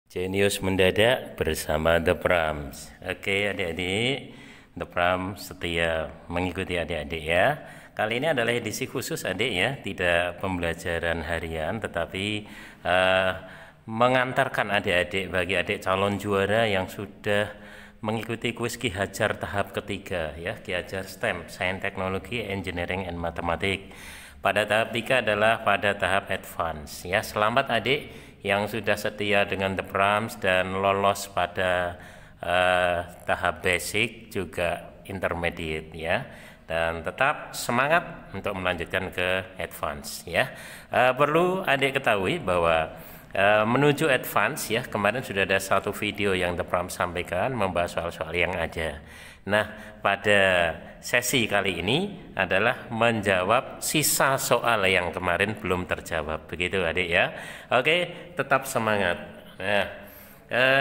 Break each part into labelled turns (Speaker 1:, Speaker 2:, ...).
Speaker 1: Jenius mendadak bersama The Prams. Oke adik-adik, The Prams setia mengikuti adik-adik ya. Kali ini adalah edisi khusus adik ya, tidak pembelajaran harian tetapi mengantarkan adik-adik bagi adik calon juara yang sudah mengikuti kuis Ki Hajar tahap ketiga ya, Ki Hajar STEM, Sains, Teknologi, Engineering, and Matematik. Pada tahap 3 adalah pada tahap advance ya. Selamat adik yang sudah setia dengan The Prams dan lolos pada tahap basic juga intermediate ya, dan tetap semangat untuk melanjutkan ke advance ya. Perlu adik ketahui bahwa menuju advance ya, kemarin sudah ada satu video yang The Prams sampaikan membahas soal-soal yang ada. Nah, pada sesi kali ini adalah menjawab sisa soal yang kemarin belum terjawab. Begitu adik ya. Oke, tetap semangat. Nah,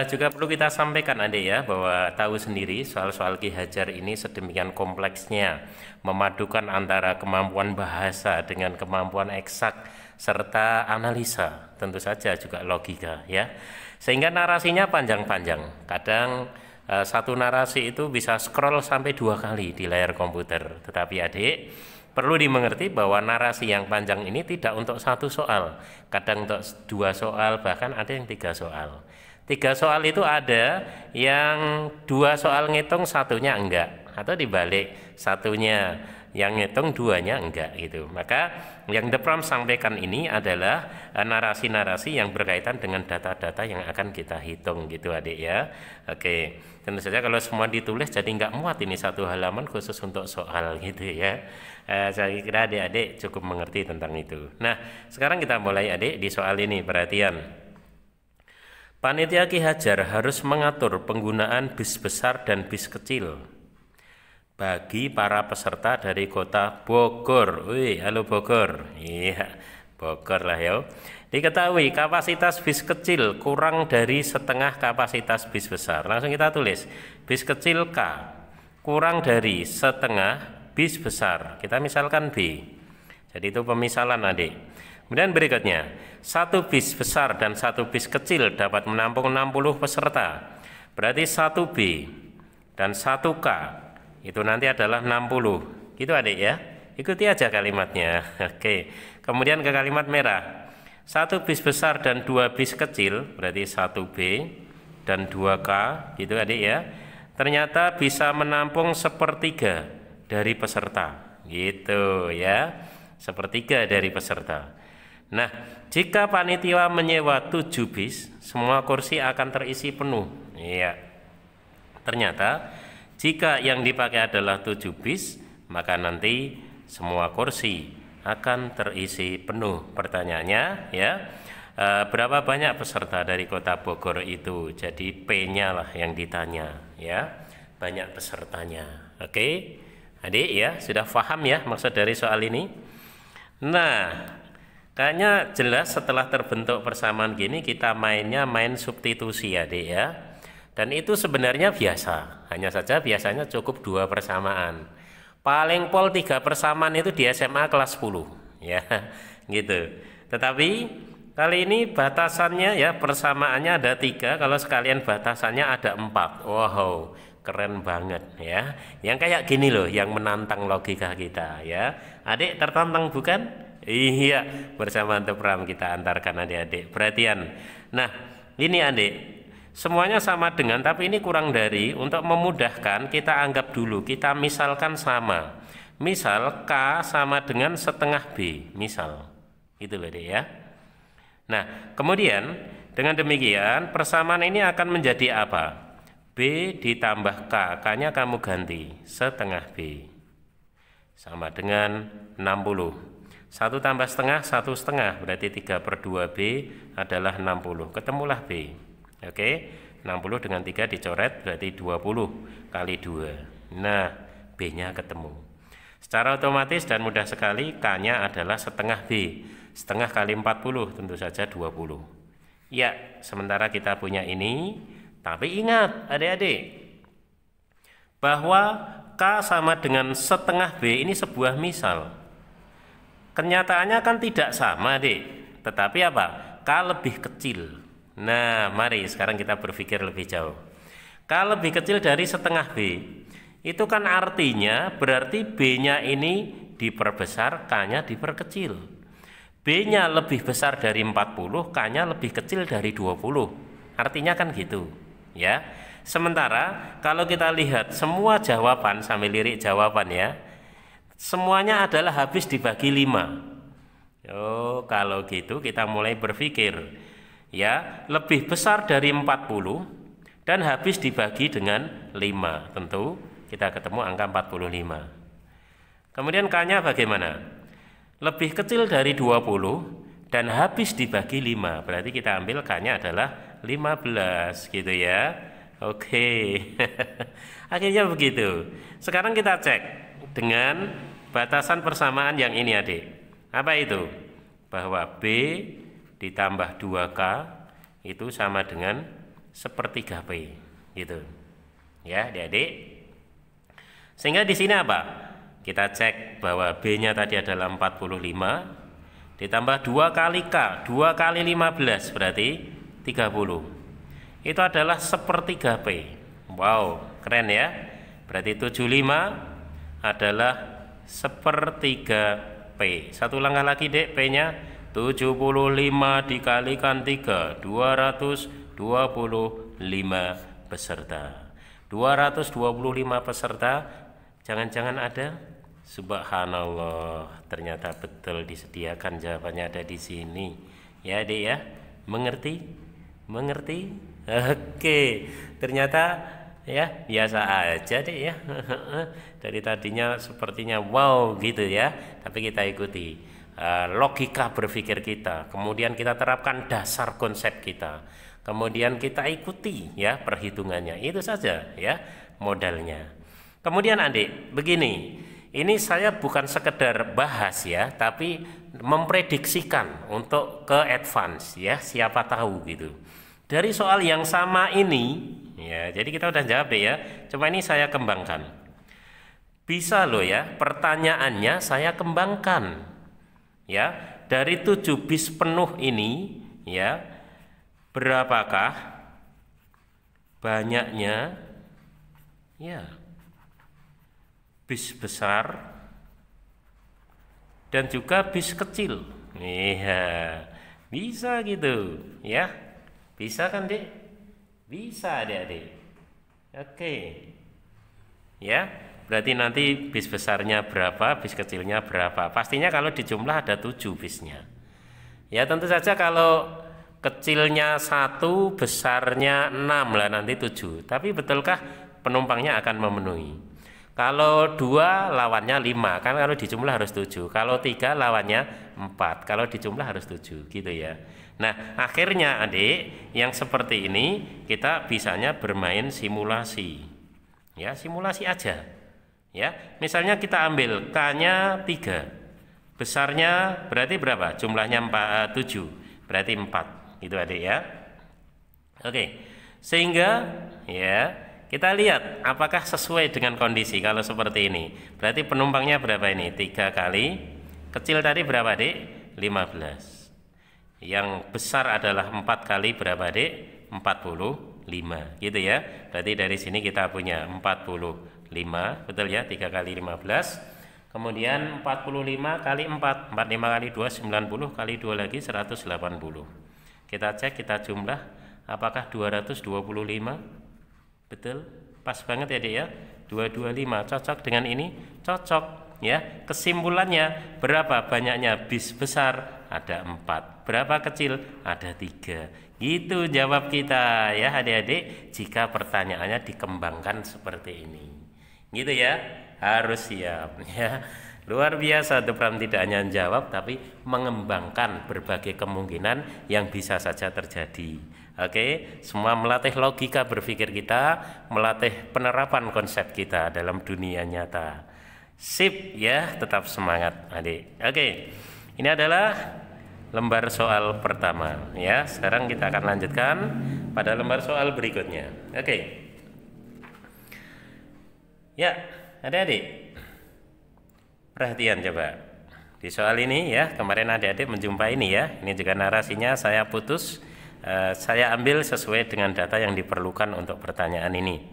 Speaker 1: juga perlu kita sampaikan adik ya, bahwa tahu sendiri soal-soal Ki Hajar ini sedemikian kompleksnya, memadukan antara kemampuan bahasa dengan kemampuan eksak serta analisa, tentu saja juga logika ya. Sehingga narasinya panjang-panjang. Kadang satu narasi itu bisa scroll sampai 2 kali di layar komputer. Tetapi adik perlu dimengerti bahwa narasi yang panjang ini tidak untuk satu soal, kadang untuk 2 soal, bahkan ada yang 3 soal. 3 soal itu ada yang 2 soal ngitung, satunya enggak, atau dibalik, satunya yang ngitung, 2-nya enggak gitu. Maka yang The Prams sampaikan ini adalah narasi-narasi yang berkaitan dengan data-data yang akan kita hitung gitu adik ya. Oke, tentu saja kalau semua ditulis jadi nggak muat ini satu halaman khusus untuk soal gitu ya. Saya kira adik-adik cukup mengerti tentang itu. Nah, sekarang kita mulai adik di soal ini, perhatian. Panitia Ki Hajar harus mengatur penggunaan bis besar dan bis kecil bagi para peserta dari kota Bogor. Wih, halo Bogor. Iya, Bogor lah ya. Diketahui kapasitas bis kecil kurang dari setengah kapasitas bis besar. Langsung kita tulis, bis kecil K kurang dari setengah bis besar. Kita misalkan B. Jadi itu pemisalan adik. Kemudian berikutnya, satu bis besar dan satu bis kecil dapat menampung 60 peserta. Berarti 1 B dan 1 K itu nanti adalah 60. Gitu adik ya. Ikuti aja kalimatnya. Oke. Kemudian ke kalimat merah. 1 bis besar dan 2 bis kecil, berarti 1 B dan 2 K, gitu adik ya. Ternyata bisa menampung 1/3 dari peserta. Gitu ya. 1/3 dari peserta. Nah, jika panitia menyewa 7 bis, semua kursi akan terisi penuh. Iya. Ternyata jika yang dipakai adalah 7 bis, maka nanti semua kursi akan terisi penuh. Pertanyaannya ya, berapa banyak peserta dari kota Bogor itu? Jadi P-nya lah yang ditanya ya, banyak pesertanya. Oke, adik ya, sudah paham ya maksud dari soal ini? Nah, kayaknya jelas setelah terbentuk persamaan gini kita mainnya main substitusi adik ya. Dan itu sebenarnya biasa, hanya saja biasanya cukup 2 persamaan. Paling pol 3 persamaan itu di SMA kelas 10 ya, gitu. Tetapi kali ini batasannya ya, persamaannya ada 3, kalau sekalian batasannya ada 4. Wow, keren banget ya. Yang kayak gini loh yang menantang logika kita ya. Adik tertantang bukan? Iya, bersama The Prams kita antarkan adik-adik. Perhatian. Nah, ini adik. Semuanya sama dengan, tapi ini kurang dari. Untuk memudahkan kita anggap dulu, kita misalkan sama. Misal K sama dengan setengah B, misal. Itu loh deh ya. Nah, kemudian dengan demikian persamaan ini akan menjadi apa? B ditambah K, K-nya kamu ganti setengah B. Sama dengan 60. 1 tambah setengah, 1 setengah, berarti 3/2 B adalah 60. Ketemulah B. Oke, 60 dengan 3 dicoret berarti 20 kali 2. Nah, B-nya ketemu. Secara otomatis dan mudah sekali K-nya adalah setengah B. Setengah kali 40 tentu saja 20. Ya, sementara kita punya ini, tapi ingat adik-adik bahwa K sama dengan setengah B ini sebuah misal. Kenyataannya kan tidak sama, Dek. Tetapi apa? K lebih kecil. Nah, mari sekarang kita berpikir lebih jauh. Kalau lebih kecil dari setengah B, itu kan artinya berarti B-nya ini diperbesar, K-nya diperkecil. B-nya lebih besar dari 40, K-nya lebih kecil dari 20. Artinya kan gitu, ya. Sementara kalau kita lihat semua jawaban, sambil lirik jawaban ya, semuanya adalah habis dibagi 5. Oh, kalau gitu kita mulai berpikir, ya, lebih besar dari 40 dan habis dibagi dengan 5. Tentu kita ketemu angka 45. Kemudian K-nya bagaimana? Lebih kecil dari 20 dan habis dibagi 5. Berarti kita ambil K-nya adalah 15 gitu ya. Oke. Akhirnya begitu. Sekarang kita cek dengan batasan persamaan yang ini adik. Apa itu? Bahwa B ditambah 2K itu sama dengan sepertiga P gitu. Ya adik-adik. Sehingga di sini apa? Kita cek bahwa B-nya tadi adalah 45 ditambah 2 kali K, 2 kali 15 berarti 30. Itu adalah sepertiga P. Wow, keren ya. Berarti 75 adalah sepertiga P. Satu langkah lagi dek, P-nya 75 dikalikan 3, 225 peserta. 225 peserta, jangan-jangan ada? Subhanallah, ternyata betul disediakan jawabannya ada di sini. Ya dek ya, mengerti? Mengerti? Oke, ternyata ya biasa aja deh ya. Dari tadinya sepertinya wow gitu ya, tapi kita ikuti logika berpikir kita, kemudian kita terapkan dasar konsep kita, kemudian kita ikuti ya perhitungannya. Itu saja ya modalnya. Kemudian adik begini, ini saya bukan sekedar bahas ya, tapi memprediksikan untuk ke advance ya, siapa tahu gitu. Dari soal yang sama ini, ya, jadi kita udah jawab deh ya. Coba ini saya kembangkan. Bisa loh ya, pertanyaannya saya kembangkan. Ya, dari 7 bis penuh ini, ya, berapakah banyaknya, ya, bis besar dan juga bis kecil? Iya, bisa gitu, ya. Bisa kan dek? Bisa adik-adik. Oke. Ya, berarti nanti bis besarnya berapa, bis kecilnya berapa. Pastinya kalau dijumlah ada 7 bisnya. Ya tentu saja kalau kecilnya 1, besarnya 6 lah nanti 7. Tapi betulkah penumpangnya akan memenuhi? Kalau 2 lawannya 5, kan kalau dijumlah harus 7. Kalau 3 lawannya 4, kalau dijumlah harus 7 gitu ya. Nah, akhirnya adik, yang seperti ini kita bisanya bermain simulasi. Ya, simulasi aja. Ya, misalnya kita ambil K-nya 3. Besarnya berarti berapa? Jumlahnya 7. Berarti 4. Gitu adik ya. Oke. Sehingga ya, kita lihat apakah sesuai dengan kondisi kalau seperti ini. Berarti penumpangnya berapa ini? 3 kali. Kecil tadi berapa, Dik? 15. Yang besar adalah 4 kali berapa, Dik? 45 gitu ya. Berarti dari sini kita punya 45, betul ya, 3 kali 15. Kemudian 45 kali 4, 45 kali 2 90, kali 2 lagi 180. Kita cek, kita jumlah, apakah 225? Betul, pas banget ya Dek ya. 225 cocok dengan ini, cocok. Ya, kesimpulannya berapa banyaknya bis besar? Ada 4. Berapa kecil? Ada 3. Gitu jawab kita ya adik-adik, jika pertanyaannya dikembangkan seperti ini. Gitu ya, harus siap ya. Luar biasa Depram, tidak hanya jawab tapi mengembangkan berbagai kemungkinan yang bisa saja terjadi. Oke, semua melatih logika berpikir kita, melatih penerapan konsep kita dalam dunia nyata. Sip ya, tetap semangat adik. Oke, ini adalah lembar soal pertama ya. Sekarang kita akan lanjutkan pada lembar soal berikutnya. Oke. Ya, adik-adik, perhatian coba. Di soal ini ya, kemarin adik-adik menjumpai ini ya. Ini juga narasinya saya putus Saya ambil sesuai dengan data yang diperlukan untuk pertanyaan ini.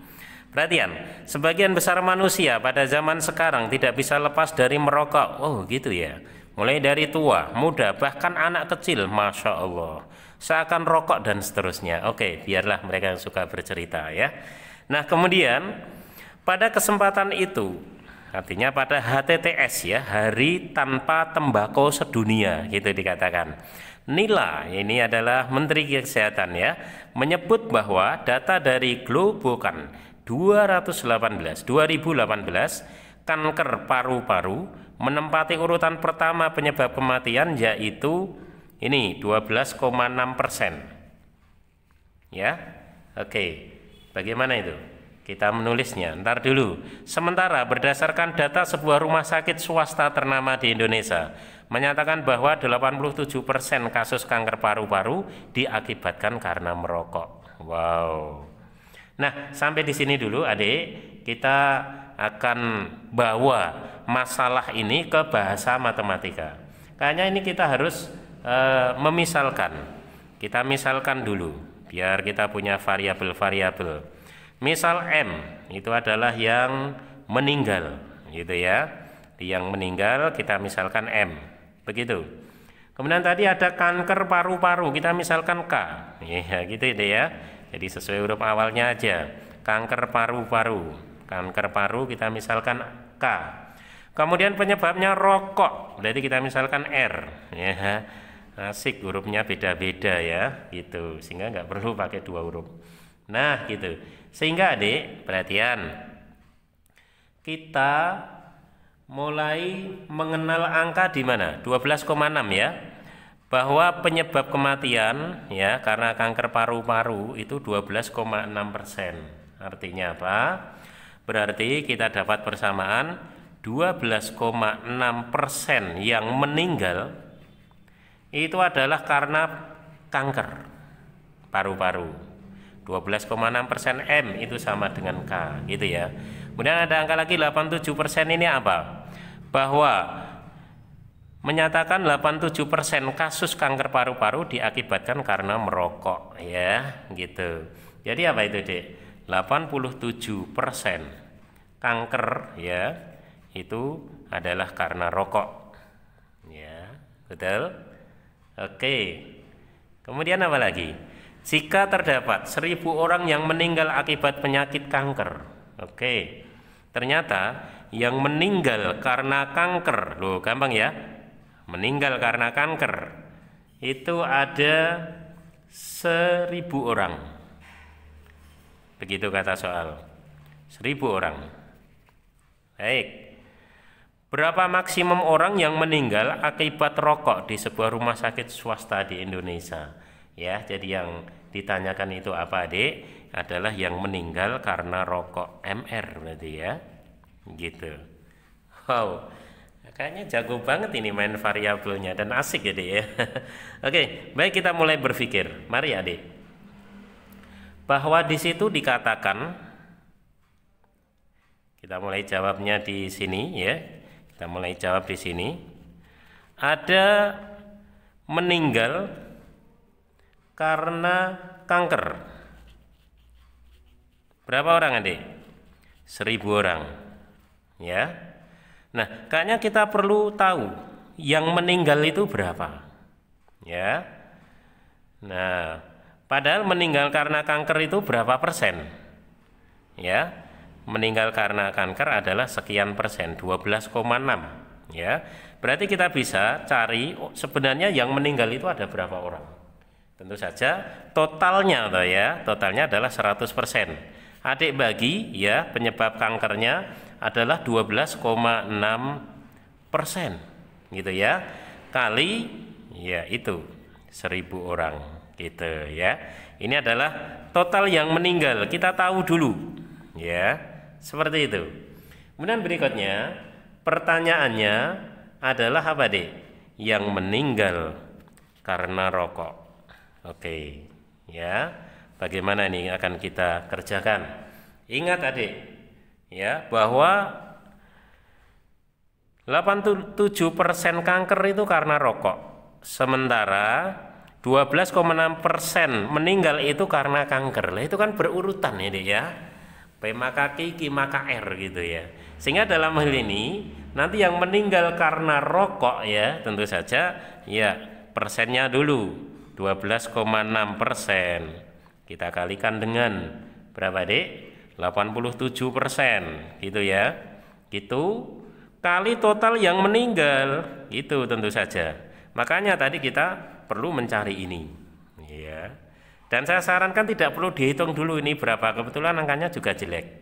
Speaker 1: Perhatian, sebagian besar manusia pada zaman sekarang tidak bisa lepas dari merokok. Oh gitu ya. Mulai dari tua, muda, bahkan anak kecil, Masya Allah, seakan rokok dan seterusnya. Oke, biarlah mereka yang suka bercerita ya. Nah kemudian pada kesempatan itu, artinya pada HTTS ya, Hari Tanpa Tembakau Sedunia, gitu dikatakan. Nila, ini adalah Menteri Kesehatan ya, menyebut bahwa data dari Globokan 2018, kanker paru-paru menempati urutan pertama penyebab kematian, yaitu ini 12,6%. Ya, oke, bagaimana itu? Kita menulisnya, ntar dulu. Sementara berdasarkan data sebuah rumah sakit swasta ternama di Indonesia, menyatakan bahwa 87% kasus kanker paru-paru diakibatkan karena merokok. Wow. Nah, sampai di sini dulu adik, kita akan bawa masalah ini ke bahasa matematika. Kayaknya ini kita harus memisalkan. Kita misalkan dulu, biar kita punya variabel-variabel. Misal M itu adalah yang meninggal, gitu ya. Yang meninggal kita misalkan M, begitu. Kemudian tadi ada kanker paru-paru, kita misalkan K, ya gitu ya. Jadi sesuai huruf awalnya aja. Kanker paru-paru, kanker paru kita misalkan K. Kemudian penyebabnya rokok, berarti kita misalkan R, ya. Asik, hurufnya beda-beda ya, gitu. Sehingga nggak perlu pakai dua huruf. Nah, gitu. Sehingga adik, perhatian, kita mulai mengenal angka di mana? 12,6 ya. Bahwa penyebab kematian ya karena kanker paru-paru itu 12,6%. Artinya apa? Berarti kita dapat persamaan 12,6% yang meninggal itu adalah karena kanker paru-paru. 12,6% M itu sama dengan K, gitu ya. Kemudian ada angka lagi 87%, ini apa? Bahwa menyatakan 87% kasus kanker paru-paru diakibatkan karena merokok, ya, gitu. Jadi apa itu, Dek? 87% kanker ya itu adalah karena rokok. Ya, betul? Oke. Kemudian apa lagi? Jika terdapat 1000 orang yang meninggal akibat penyakit kanker, oke, ternyata yang meninggal karena kanker, loh gampang ya, meninggal karena kanker itu ada 1000 orang, begitu kata soal, 1000 orang. Baik, berapa maksimum orang yang meninggal akibat rokok di sebuah rumah sakit swasta di Indonesia? Ya, jadi yang ditanyakan itu apa, Adik? Adalah yang meninggal karena rokok, MR berarti ya. Gitu. Wow. Kayaknya jago banget ini main variabelnya dan asik ya, Adik ya. Oke, baik, kita mulai berpikir. Mari, Adik. Bahwa di situ dikatakan, kita mulai jawabnya di sini ya. Kita mulai jawab di sini. Ada meninggal karena kanker. Berapa orang, Adik? 1000 orang. Ya. Nah, kayaknya kita perlu tahu yang meninggal itu berapa. Ya. Nah, padahal meninggal karena kanker itu berapa persen? Ya. Meninggal karena kanker adalah sekian persen, 12,6. Ya. Berarti kita bisa cari sebenarnya yang meninggal itu ada berapa orang. Tentu saja totalnya toh ya, totalnya adalah 100%. Adik bagi ya penyebab kankernya adalah 12,6% gitu ya, kali ya itu 1000 orang gitu ya. Ini adalah total yang meninggal, kita tahu dulu ya, seperti itu. Kemudian berikutnya pertanyaannya adalah apa, Dek? Yang meninggal karena rokok. Oke, ya. Bagaimana ini akan kita kerjakan? Ingat, Adik, ya, bahwa 87% kanker itu karena rokok. Sementara 12,6% meninggal itu karena kanker. Lah itu kan berurutan ya, Dek ya. P maka Q, Q maka R gitu ya. Sehingga dalam hal ini nanti yang meninggal karena rokok ya tentu saja ya persennya dulu 12,6%. Kita kalikan dengan berapa, Dek? 87% gitu ya. Gitu kali total yang meninggal itu tentu saja. Makanya tadi kita perlu mencari ini ya. Dan saya sarankan tidak perlu dihitung dulu ini berapa, kebetulan angkanya juga jelek.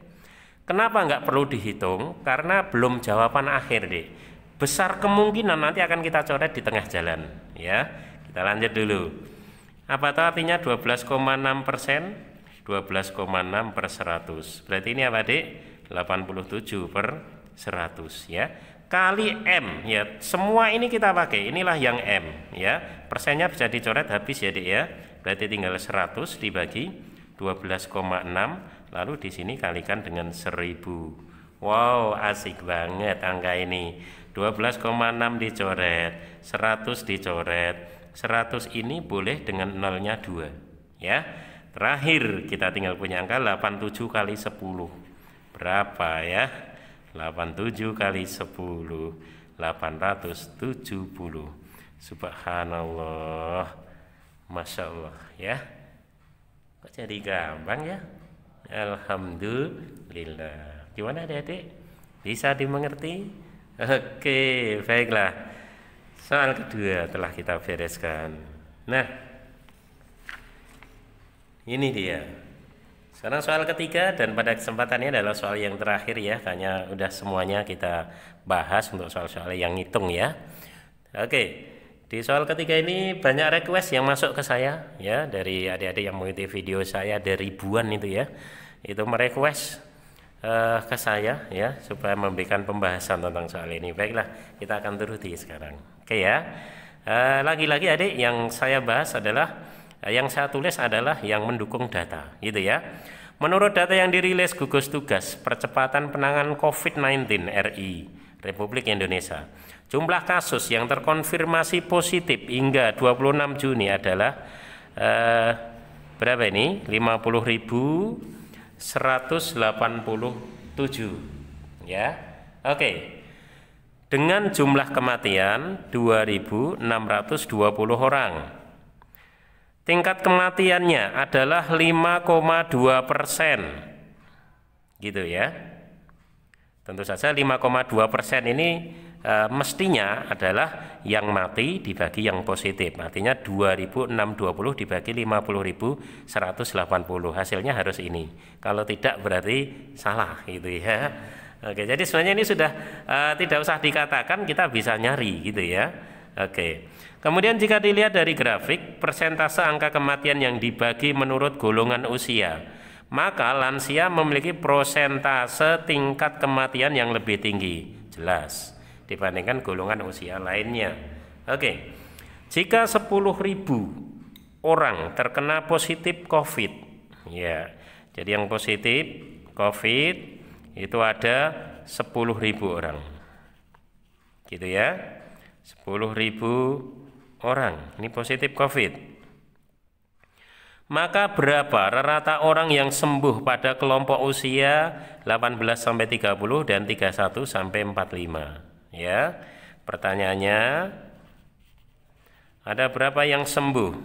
Speaker 1: Kenapa nggak perlu dihitung? Karena belum jawaban akhir, Dek. Besar kemungkinan nanti akan kita coret di tengah jalan ya. Kita lanjut dulu. Apa itu artinya 12,6%? 12,6 per 100. Berarti ini apa, Dek? 87 per 100 ya. Kali M ya. Semua ini kita pakai. Inilah yang M ya. Persennya bisa dicoret habis ya, Dek ya. Berarti tinggal 100 dibagi 12,6 lalu di sini kalikan dengan 1000. Wow, asik banget angka ini. 12,6 dicoret, 100 dicoret. 100 ini boleh dengan nolnya 2 ya. Terakhir kita tinggal punya angka 87 kali 10. Berapa ya? 87 kali 10 870. Subhanallah, Masya Allah ya. Kok jadi gampang ya? Alhamdulillah. Gimana Adik-adik? Bisa dimengerti? Oke, baiklah. Soal kedua telah kita bereskan. Nah, ini dia. Sekarang soal ketiga, dan pada kesempatan ini adalah soal yang terakhir ya. Kayaknya udah semuanya kita bahas untuk soal-soal yang ngitung ya. Oke, di soal ketiga ini banyak request yang masuk ke saya ya, dari adik-adik yang mengikuti video saya, ada ribuan itu ya. Itu merequest ke saya ya, supaya memberikan pembahasan tentang soal ini. Baiklah, kita akan turuti sekarang. Oke ya. Lagi-lagi adik, yang saya bahas adalah yang saya tulis adalah yang mendukung data gitu ya. Menurut data yang dirilis gugus tugas percepatan penanganan COVID-19 RI Republik Indonesia, jumlah kasus yang terkonfirmasi positif hingga 26 Juni adalah berapa ini? 50.187 ya. Oke. Dengan jumlah kematian 2.620 orang. Tingkat kematiannya adalah 5,2%, gitu ya. Tentu saja 5,2% ini mestinya adalah yang mati dibagi yang positif. Artinya 2.620 dibagi 50.180. Hasilnya harus ini. Kalau tidak berarti salah, gitu ya. Oke, jadi sebenarnya ini sudah tidak usah dikatakan, kita bisa nyari, gitu ya. Oke. Kemudian jika dilihat dari grafik persentase angka kematian yang dibagi menurut golongan usia, maka lansia memiliki persentase tingkat kematian yang lebih tinggi, jelas, dibandingkan golongan usia lainnya. Oke. Jika 10.000 orang terkena positif COVID, ya, jadi yang positif COVID itu ada 10.000 orang, gitu ya. 10.000 orang ini positif COVID. Maka berapa rata orang yang sembuh pada kelompok usia 18 sampai 30 dan 31 sampai 45 ya. Pertanyaannya, ada berapa yang sembuh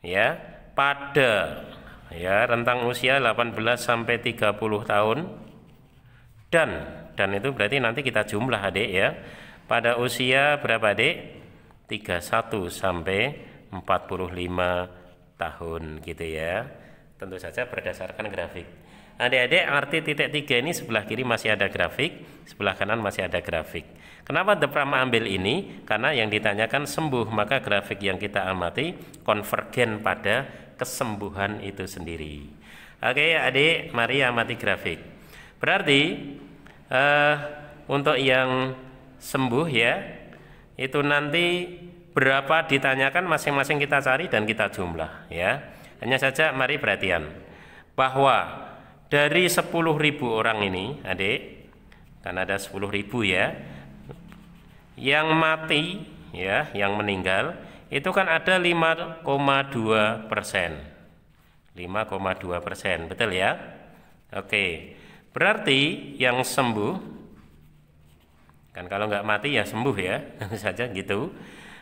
Speaker 1: ya pada ya rentang usia 18 sampai 30 tahun dan itu berarti nanti kita jumlah adik ya. Pada usia berapa adik? 31 sampai 45 tahun gitu ya. Tentu saja berdasarkan grafik. Adik-adik arti titik 3 ini sebelah kiri masih ada grafik, sebelah kanan masih ada grafik. Kenapa Depram ambil ini? Karena yang ditanyakan sembuh, maka grafik yang kita amati konvergen pada kesembuhan itu sendiri. Oke adik, mari amati grafik. Berarti untuk yang sembuh ya, itu nanti berapa ditanyakan masing-masing kita cari dan kita jumlah ya. Hanya saja mari perhatian bahwa dari 10.000 orang ini adik, kan ada 10.000 ya, yang mati ya, yang meninggal itu kan ada 5,2%. 5,2%, betul ya? Oke, berarti yang sembuh, kan kalau nggak mati ya sembuh ya, tentu saja gitu.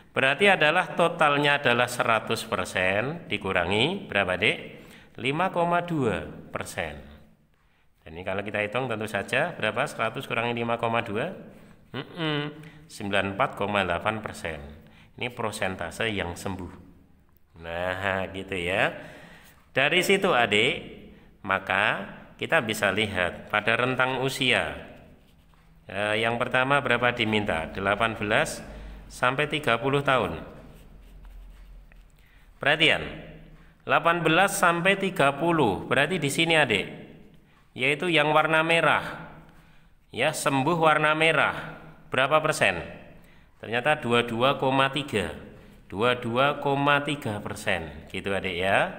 Speaker 1: Berarti adalah totalnya adalah 100% dikurangi berapa dek? 5,2%. Dan ini kalau kita hitung tentu saja berapa? 100 kurangi 5,2? 94,8%. Ini persentase yang sembuh. Nah gitu ya. Dari situ adik, maka kita bisa lihat pada rentang usia. Yang pertama berapa diminta? 18 sampai 30 tahun. Perhatian, 18 sampai 30, berarti di sini adik, yaitu yang warna merah. Ya, sembuh warna merah. Berapa persen? Ternyata 22,3. 22,3%, gitu adik ya.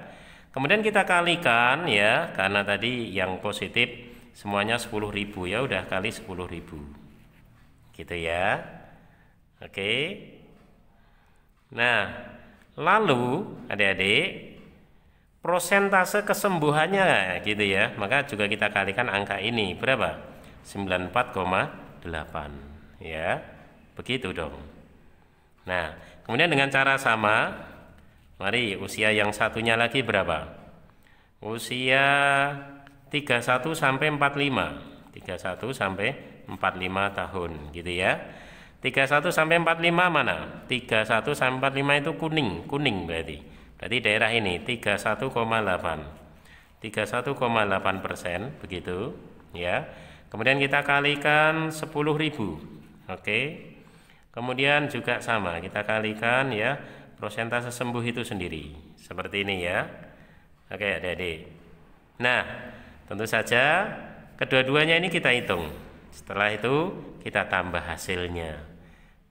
Speaker 1: Kemudian kita kalikan ya, karena tadi yang positif semuanya 10.000 ya, udah kali 10.000. Gitu ya. Oke. Nah, lalu adik-adik, prosentase kesembuhannya gitu ya, maka juga kita kalikan angka ini berapa? 94,8 ya. Begitu dong. Nah, kemudian dengan cara sama, mari usia yang satunya lagi berapa? Usia 31 sampai 45. 31 sampai 45 tahun gitu ya. 31 sampai 45 mana? 31 sampai 45 itu kuning berarti. Berarti daerah ini 31,8. 31,8% begitu ya. Kemudian kita kalikan 10.000. Oke. Kemudian juga sama, kita kalikan ya persentase sembuh itu sendiri. Seperti ini ya. Oke, adik-adik. Nah, tentu saja kedua-duanya ini kita hitung. Setelah itu kita tambah hasilnya.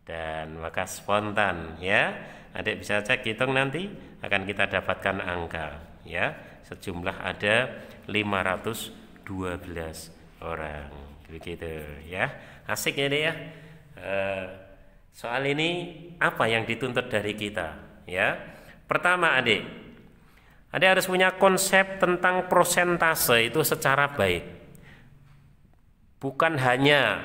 Speaker 1: Dan maka spontan ya. Adik bisa cek hitung nanti akan kita dapatkan angka ya. Sejumlah ada 512 orang. Begitu ya. Asik ya deh ya. Soal ini apa yang dituntut dari kita ya? Pertama adik harus punya konsep tentang prosentase itu secara baik. Bukan hanya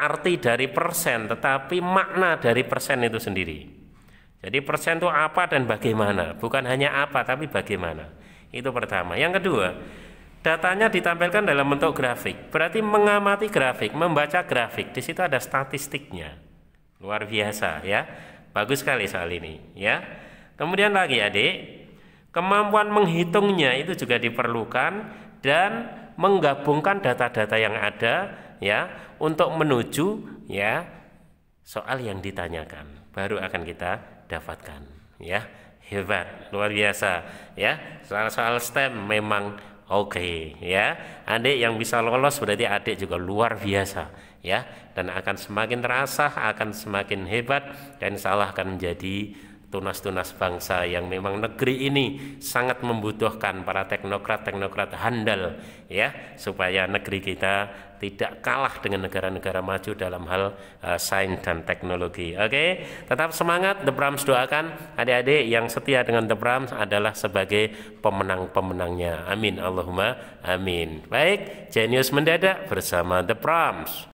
Speaker 1: arti dari persen, tetapi makna dari persen itu sendiri. Jadi persen itu apa dan bagaimana, bukan hanya apa tapi bagaimana. Itu pertama. Yang kedua, datanya ditampilkan dalam bentuk grafik. Berarti mengamati grafik, membaca grafik, di situ ada statistiknya. Luar biasa ya, bagus sekali soal ini ya. Kemudian lagi adik, kemampuan menghitungnya itu juga diperlukan dan menggabungkan data-data yang ada ya untuk menuju ya soal yang ditanyakan, baru akan kita dapatkan ya. Hebat, luar biasa ya. Soal-soal STEM memang oke ya. Adik yang bisa lolos berarti adik juga luar biasa ya, dan akan semakin terasa, akan semakin hebat, dan insya Allah akan menjadi tunas-tunas bangsa yang memang negeri ini sangat membutuhkan para teknokrat handal ya, supaya negeri kita tidak kalah dengan negara-negara maju dalam hal sains dan teknologi. Oke, tetap semangat. The Brams doakan adik-adik yang setia dengan The Brams adalah sebagai pemenang-pemenangnya. Amin Allahumma amin. Baik, Genius Mendadak bersama The Brams.